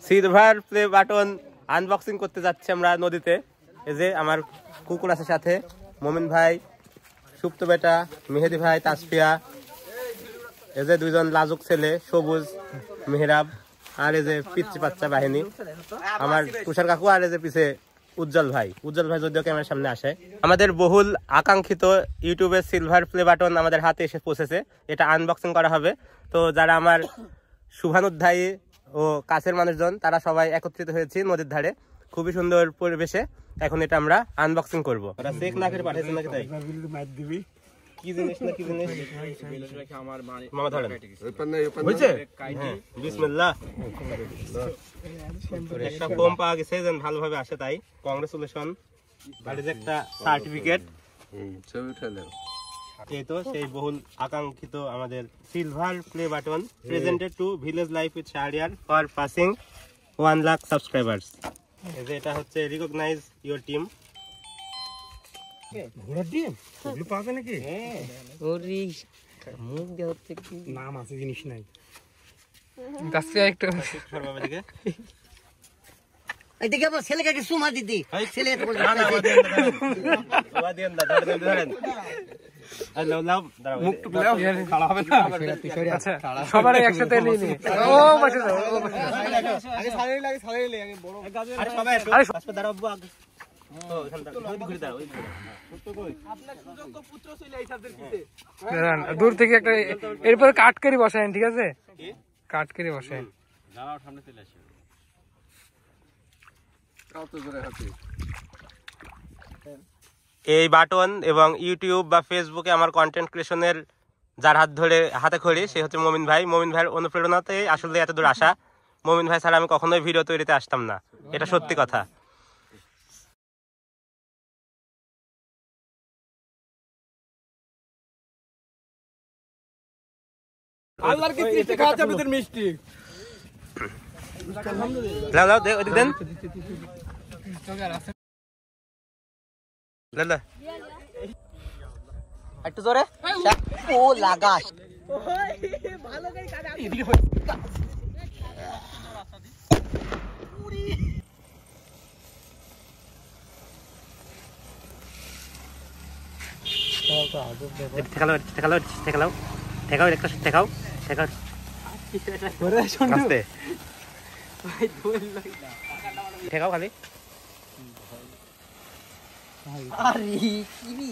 Silver play button unboxing করতে যাচ্ছি আমরা নদীতে। এই যে আমার কুকুর আছে সাথে, মোমিন ভাই, সুপ্ত বেটা, মেহেদি ভাই, তাসফিয়া, এই যে দুইজন লাজুক ছেলে সবুজ, মেহরাব, আর এই যে পিচ্ছি বাচ্চা বাহিনী আমার তুষার কাকু, আর এই যে পিছে উজ্জ্বল ভাই যদিও ক্যামেরার সামনে আসে। আমাদের বহুল আকাঙ্ক্ষিত ইউটিউবের সিলভার প্লে বাটন আমাদের হাতে এসে পৌঁছেছে, এটা আনবক্সিং করা হবে। তো যারা আমার শুভানুধ্যায়ী ও কাছের মানুষজন তারা সবাই একত্রিত হয়েছি নদীর ধারে, খুবই সুন্দর পরিবেশে। এখন এটা আমরা আনবক্সিং করবো। চেক না করে পাঠিয়েছেন নাকি তাই? কি জিনিস না কি জিনিস মামা ধরেন হয়েছে। বিসমিল্লাহ। একটা ফর্ম পাওয়া গেছে যেন ভালোভাবে আসে, তাই কংগ্রেচুলেশন। আর এই যে একটা সার্টিফিকেট, এই তো সেই বহুল আকাঙ্ক্ষিত আমাদের silver play button presented to village life with Shahriar for passing 1 lakh subscribers. এই যে এটা হচ্ছে রিকগনাইজ ইওর টিম। ঘোড়ার ডিম এগুলো পাবে নাকি? ওরে মুখ দিয়ে হচ্ছে কি নাম আছে জিনিস নাই। দাসকে একটা সরবাবা দিকে এই দিকে আমার ছেলেকে কি সুমা দিদি ছেলে তো বল না ওয়া দেন দা ধরেন আর লাও লাও মুখ টুক লাও খাড়া হবে না। আচ্ছা সবাই একসাথে নিয়ে নি। ও বসে যাও আগে সারে লাগে আগে বড় আরে সবাই আরে পাশে দাঁড়াও আগে। দূর থেকে একটা এরপর কাট করে বসায়েন, ঠিক আছে? কাট করে বসায়েন। এই বাটন এবং ইউটিউব বা ফেসবুকে আমার কন্টেন্ট ক্রিয়েশনের যার হাত ধরে হাতে খড়ি সে হচ্ছে মোমিন ভাই। মোমিন ভাইয়ের অনুপ্রেরণাতে আসলে এত দূর আসা। মোমিন ভাই ছাড়া আমি কখনোই ভিডিও তৈরিতে আসতাম না, এটা সত্যি কথা। আল্লাহর কি তৃপ্তি খাওয়াচ্ছে আপনাদের মিষ্টি। লাও লাও দে ওদিক দেন। লালা একটু জোরে ও লাগাস ভালো করে কাটা এদিকে হই ঠেকাও একটা ঠেকাও ঠেকাও খালি। আরে কি